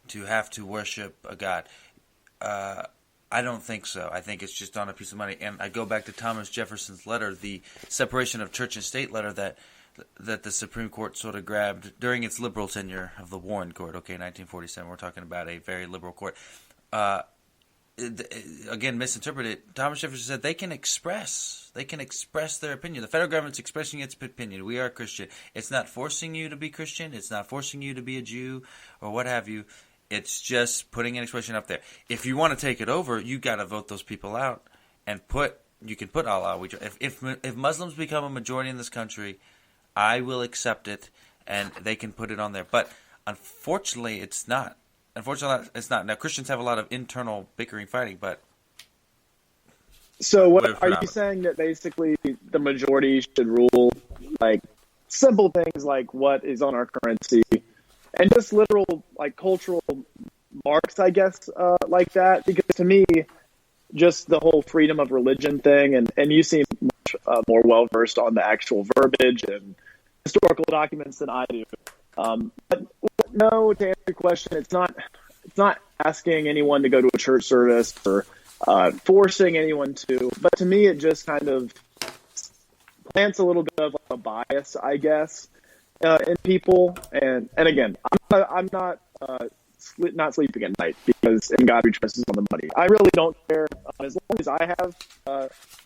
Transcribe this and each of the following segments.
to have to worship a God? I don't think so. I think it's just on a piece of money. And I go back to Thomas Jefferson's letter, the separation of church and state letter that the Supreme Court sort of grabbed during its liberal tenure of the Warren Court. Okay, 1947. We're talking about a very liberal court. Again, misinterpreted. Thomas Jefferson said they can express their opinion. The federal government's expressing its opinion. We are Christian. It's not forcing you to be Christian. It's not forcing you to be a Jew or what have you. It's just putting an expression up there. If you want to take it over, you got to vote those people out and you can put Allah. If Muslims become a majority in this country, I will accept it, and they can put it on there. But unfortunately, it's not. Now, Christians have a lot of internal bickering, fighting, but... So what are you saying, that basically the majority should rule, like, simple things like what is on our currency and just literal, like, cultural marks, I guess, like that? Because to me, just the whole freedom of religion thing, and you seem much more well-versed on the actual verbiage and historical documents than I do. But no, to answer your question, it's not asking anyone to go to a church service or forcing anyone to. But to me, it just kind of plants a little bit of a bias, I guess, in people. And again, I'm not sleeping at night because in God we trust is on the money. I really don't care as long as I have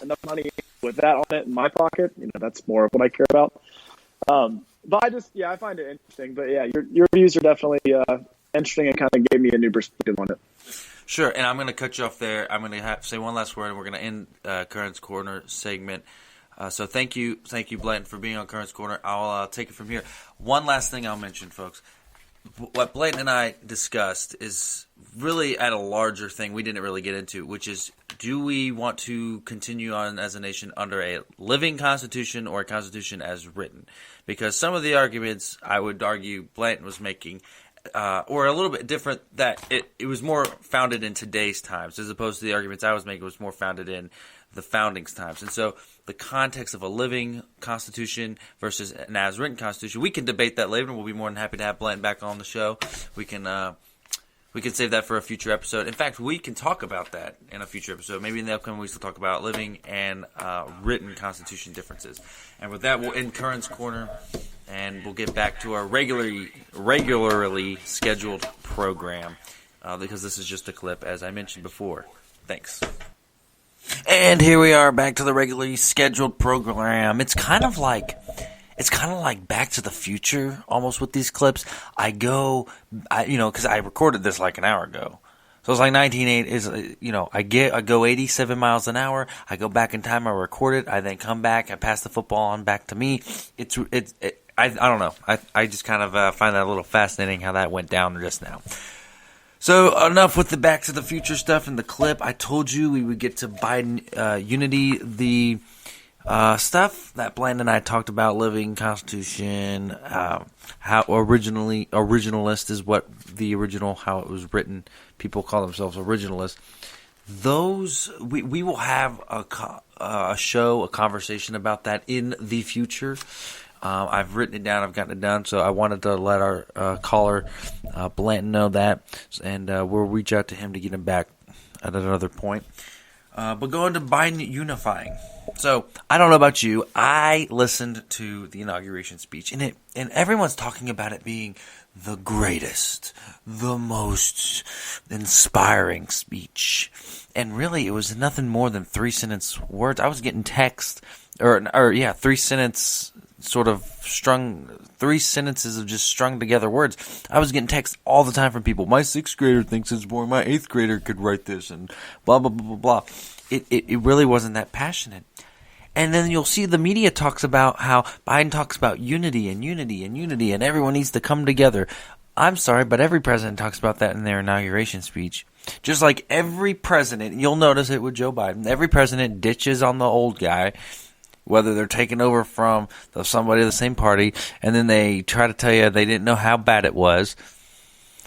enough money with that on it in my pocket. That's more of what I care about. But I find it interesting. But yeah, your views are definitely interesting and kind of gave me a new perspective on it. Sure, and I'm going to cut you off there. I'm going to say one last word, and we're going to end Curran's Corner segment. So thank you, Blanton, for being on Curran's Corner. I'll take it from here. One last thing I'll mention, folks. What Blanton and I discussed is really at a larger thing we didn't really get into, which is, do we want to continue on as a nation under a living constitution or a constitution as written? Because some of the arguments I would argue Blanton was making or a little bit different, that it was more founded in today's times as opposed to the arguments I was making was more founded in the founding's times. And so the context of a living constitution versus an as-written constitution, we can debate that later, and we'll be more than happy to have Blanton back on the show. We can save that for a future episode. In fact, we can talk about that in a future episode. Maybe in the upcoming weeks we'll talk about living and written constitution differences. And with that, we'll end Curran's Corner, and we'll get back to our regularly scheduled program because this is just a clip, as I mentioned before. Thanks. And here we are, back to the regularly scheduled program. It's kind of like Back to the Future, almost, with these clips. Because I recorded this like an hour ago. So it's like 1980. I go 87 miles an hour. I go back in time. I record it. I then come back. I pass the football on back to me. I don't know. I just kind of find that a little fascinating how that went down just now. So enough with the Back to the Future stuff in the clip. I told you we would get to Biden unity, the stuff that Bland and I talked about, living Constitution, how originalist is what the original, how it was written. People call themselves originalists. Those, we will have a show, a conversation about that in the future. I've written it down. I've gotten it done. So I wanted to let our caller, Blanton, know that. And we'll reach out to him to get him back at another point. But going to Biden unifying. So I don't know about you. I listened to the inauguration speech, and everyone's talking about it being the greatest, the most inspiring speech. And really, it was nothing more than 3-sentence words. I was getting text, 3-sentence sort of strung, 3 sentences of just strung together words. I was getting texts all the time from people. My 6th grader thinks it's boring. My 8th grader could write this, and blah, blah, blah, blah, blah. It really wasn't that passionate. And then you'll see the media talks about how Biden talks about unity and unity and unity, and everyone needs to come together. I'm sorry, but every president talks about that in their inauguration speech. Just like every president, you'll notice it with Joe Biden, every president ditches on the old guy, whether they're taking over from somebody of the same party, and then they try to tell you they didn't know how bad it was.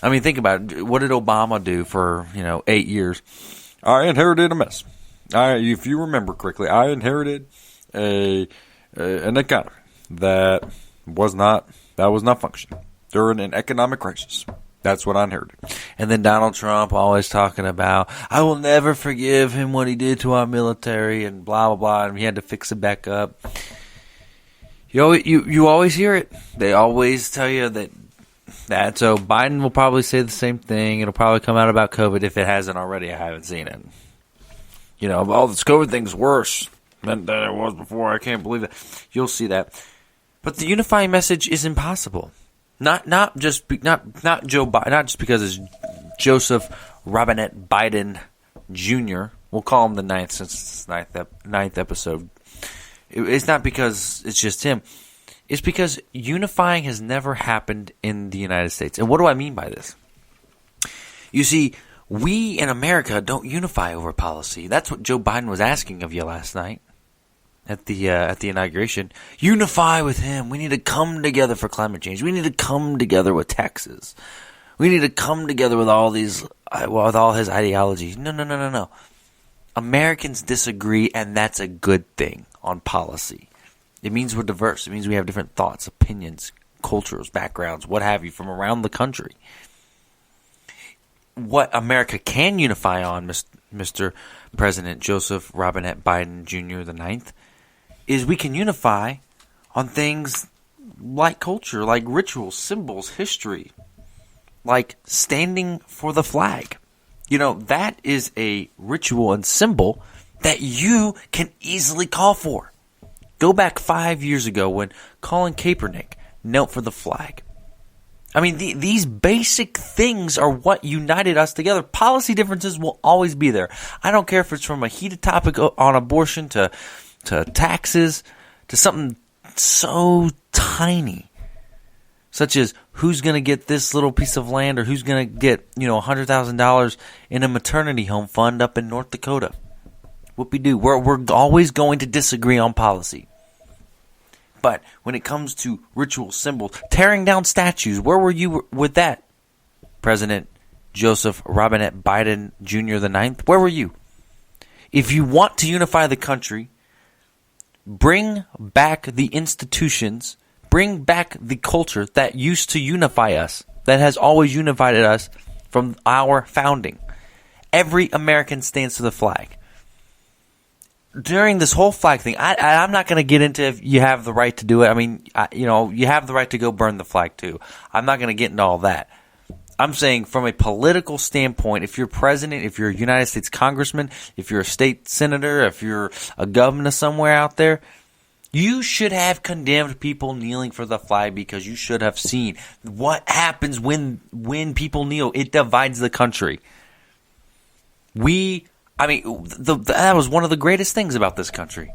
I mean, think about it. What did Obama do for 8 years? I inherited a mess. If you remember correctly, I inherited an economy that was not functioning during an economic crisis. That's what I inherited. And then Donald Trump always talking about, I will never forgive him what he did to our military and blah, blah, blah, and we had to fix it back up. You always hear it. They always tell you that. So Biden will probably say the same thing. It'll probably come out about COVID if it hasn't already. I haven't seen it. You know, oh, this COVID thing's worse than it was before. I can't believe it. You'll see that. But the unifying message is impossible. Not just Joe Biden, not just because it's Joseph Robinette Biden Jr. We'll call him the ninth since it's the ninth episode. It's not because it's just him. It's because unifying has never happened in the United States. And what do I mean by this? You see, we in America don't unify over policy. That's what Joe Biden was asking of you last night at the inauguration. Unify with him. We need to come together for climate change. We need to come together with taxes. We need to come together with all his ideologies. No. Americans disagree, and that's a good thing on policy. It means we're diverse. It means we have different thoughts, opinions, cultures, backgrounds, what have you, from around the country. What America can unify on, Mr. President Joseph Robinette Biden Jr. the ninth, is we can unify on things like culture, like rituals, symbols, history, like standing for the flag. You know, that is a ritual and symbol that you can easily call for. Go back 5 years ago when Colin Kaepernick knelt for the flag. I mean, these basic things are what united us together. Policy differences will always be there. I don't care if it's from a heated topic on abortion to taxes to something so tiny, such as who's going to get this little piece of land or who's going to get, $100,000 in a maternity home fund up in North Dakota. Whoopie-doo. We're always going to disagree on policy. But when it comes to ritual symbols, tearing down statues, where were you with that, President Joseph Robinette Biden Jr. the ninth? Where were you? If you want to unify the country, bring back the institutions, bring back the culture that used to unify us, that has always unified us from our founding. Every American stands to the flag. During this whole flag thing, I'm not going to get into if you have the right to do it. I mean, you have the right to go burn the flag too. I'm not going to get into all that. I'm saying from a political standpoint, if you're president, if you're a United States congressman, if you're a state senator, if you're a governor somewhere out there, you should have condemned people kneeling for the flag because you should have seen what happens when people kneel. It divides the country. That was one of the greatest things about this country,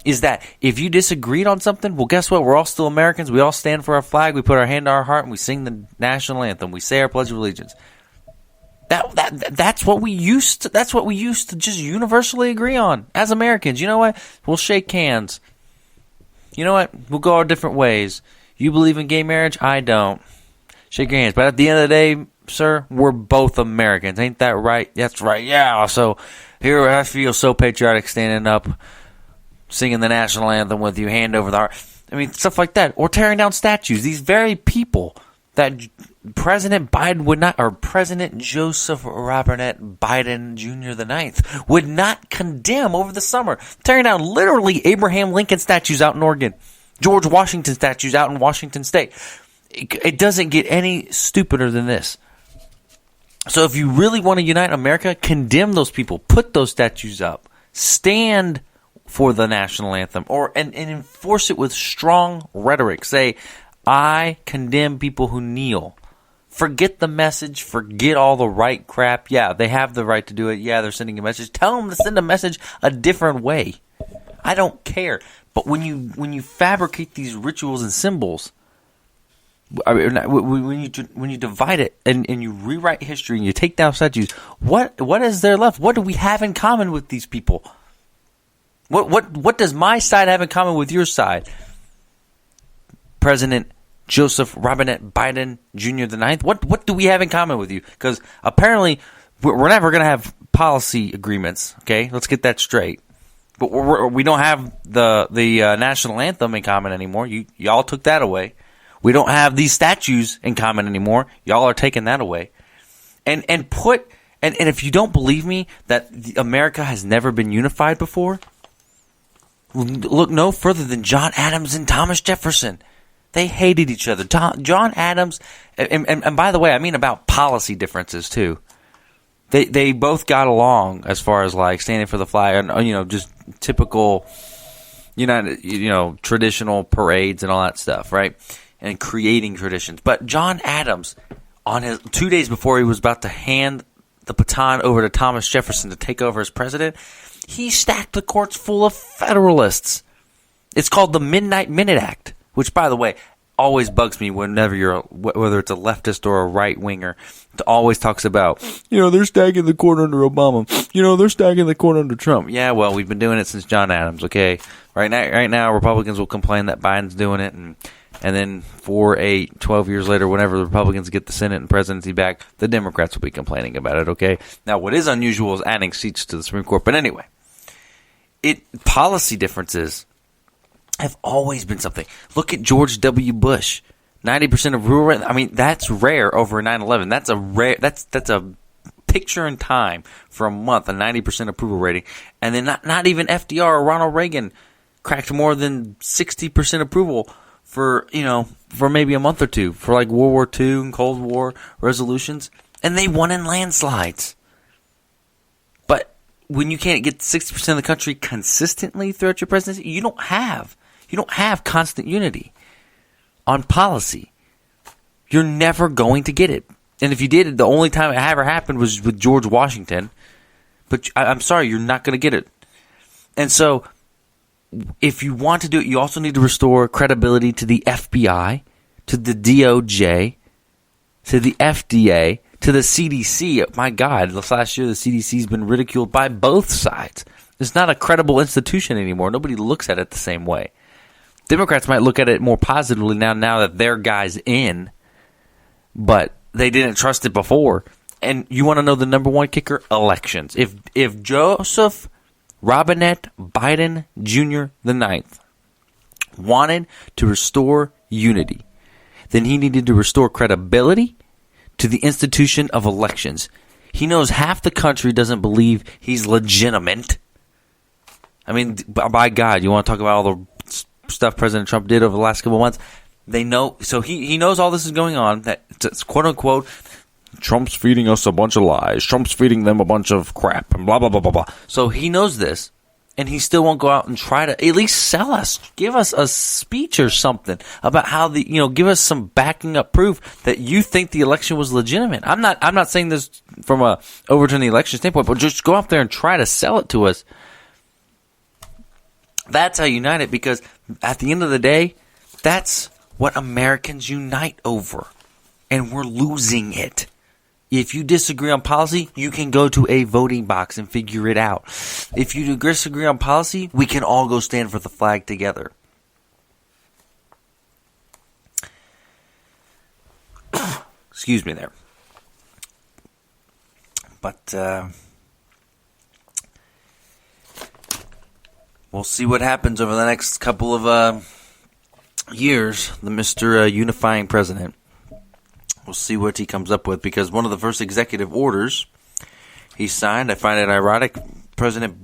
is that if you disagreed on something, well, guess what? We're all still Americans. We all stand for our flag. We put our hand to our heart and we sing the national anthem. We say our Pledge of Allegiance. That's what we used to. That's what we used to just universally agree on as Americans. You know what? We'll shake hands. You know what? We'll go our different ways. You believe in gay marriage? I don't. Shake your hands. But at the end of the day, sir, we're both Americans. Ain't that right? That's right. Yeah. So here I feel so patriotic standing up, singing the national anthem with you, hand over the heart. I mean, stuff like that. Or tearing down statues. These very people that President Biden would not, or President Joseph Robinette Biden Jr. the ninth would not condemn over the summer. Tearing down literally Abraham Lincoln statues out in Oregon. George Washington statues out in Washington State. It doesn't get any stupider than this. So if you really want to unite America, condemn those people. Put those statues up. Stand for the national anthem. And enforce it with strong rhetoric. Say, I condemn people who kneel. Forget the message. Forget all the right crap. Yeah, they have the right to do it. Yeah, they're sending a message. Tell them to send a message a different way. I don't care. But when you fabricate these rituals and symbols, when you divide it and you rewrite history and you take down statues, what is there left? What do we have in common with these people? What does my side have in common with your side? President Joseph Robinette Biden Jr. the ninth. What do we have in common with you? Because apparently we're never going to have policy agreements. Okay, let's get that straight. But we don't have the national anthem in common anymore. Y'all took that away. We don't have these statues in common anymore. Y'all are taking that away. And if you don't believe me that America has never been unified before, look no further than John Adams and Thomas Jefferson. They hated each other. John Adams, and by the way, I mean about policy differences too. They both got along as far as like standing for the flag and just typical traditional parades and all that stuff, right? And creating traditions. But John Adams, on his 2 days before he was about to hand the baton over to Thomas Jefferson to take over as president, he stacked the courts full of Federalists. It's called the Midnight Minute Act, which, by the way, always bugs me whenever whether it's a leftist or a right-winger, it always talks about, they're stacking the court under Obama. They're stacking the court under Trump. Yeah, well, we've been doing it since John Adams, okay? Right now, Republicans will complain that Biden's doing it, and then 4, 8, 12 years later, whenever the Republicans get the Senate and presidency back, the Democrats will be complaining about it, okay? Now, what is unusual is adding seats to the Supreme Court. But anyway, policy differences have always been something. Look at George W. Bush. 90% of rural, that's rare over 9/11. That's a rare, that's a picture in time for a month, a 90% approval rating. And then not even FDR or Ronald Reagan cracked more than 60% approval for maybe a month or two, for like World War II and Cold War resolutions. And they won in landslides. But when you can't get 60% of the country consistently throughout your presidency, you don't have constant unity on policy. You're never going to get it. And if you did it, the only time it ever happened was with George Washington. But I'm sorry, you're not going to get it. And so if you want to do it, you also need to restore credibility to the FBI, to the DOJ, to the FDA, to the CDC. My God, this last year the CDC's been ridiculed by both sides. It's not a credible institution anymore. Nobody looks at it the same way. Democrats might look at it more positively now that their guy's in, but they didn't trust it before. And you want to know the number one kicker? Elections. If Joseph Robinette Biden Jr. the Ninth wanted to restore unity, then he needed to restore credibility to the institution of elections. He knows half the country doesn't believe he's legitimate. By God, you want to talk about all the stuff President Trump did over the last couple of months? They know, so he knows all this is going on, that it's quote unquote, Trump's feeding us a bunch of lies, Trump's feeding them a bunch of crap, and blah, blah, blah, blah, blah. So he knows this, and he still won't go out and try to at least sell us, give us a speech or something about how give us some backing up proof that you think the election was legitimate. I'm not saying this from a overturn the election standpoint, but just go out there and try to sell it to us. That's how you unite it, because at the end of the day, that's what Americans unite over. And we're losing it. If you disagree on policy, you can go to a voting box and figure it out. If you disagree on policy, we can all go stand for the flag together. Excuse me there. But, we'll see what happens over the next couple of years, the Mr. Unifying President. We'll see what he comes up with, because one of the first executive orders he signed, I find it ironic, President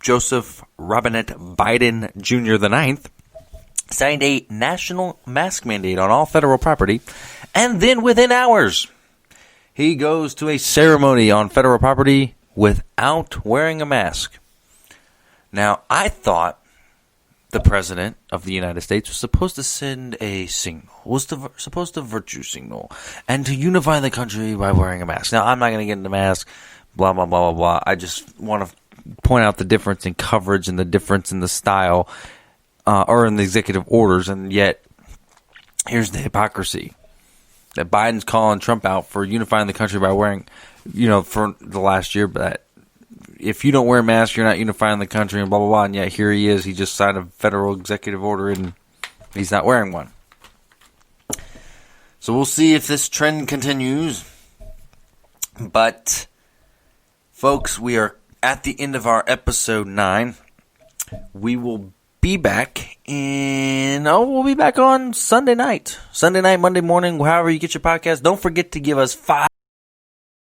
Joseph Robinette Biden Jr. the Ninth signed a national mask mandate on all federal property, and then within hours, he goes to a ceremony on federal property without wearing a mask. Now, I thought the President of the United States was supposed to send a signal, supposed to virtue signal, and to unify the country by wearing a mask. Now, I'm not going to get into mask, blah, blah, blah, blah, blah. I just want to point out the difference in coverage and the difference in the style or in the executive orders, and yet here's the hypocrisy. That Biden's calling Trump out for unifying the country by wearing, for the last year, but if you don't wear a mask, you're not unifying the country, and blah, blah, blah. And yet here he is. He just signed a federal executive order, and he's not wearing one. So we'll see if this trend continues. But, folks, we are at the end of our episode 9. We will be back we'll be back on Sunday night. Sunday night, Monday morning, however you get your podcast. Don't forget to give us 5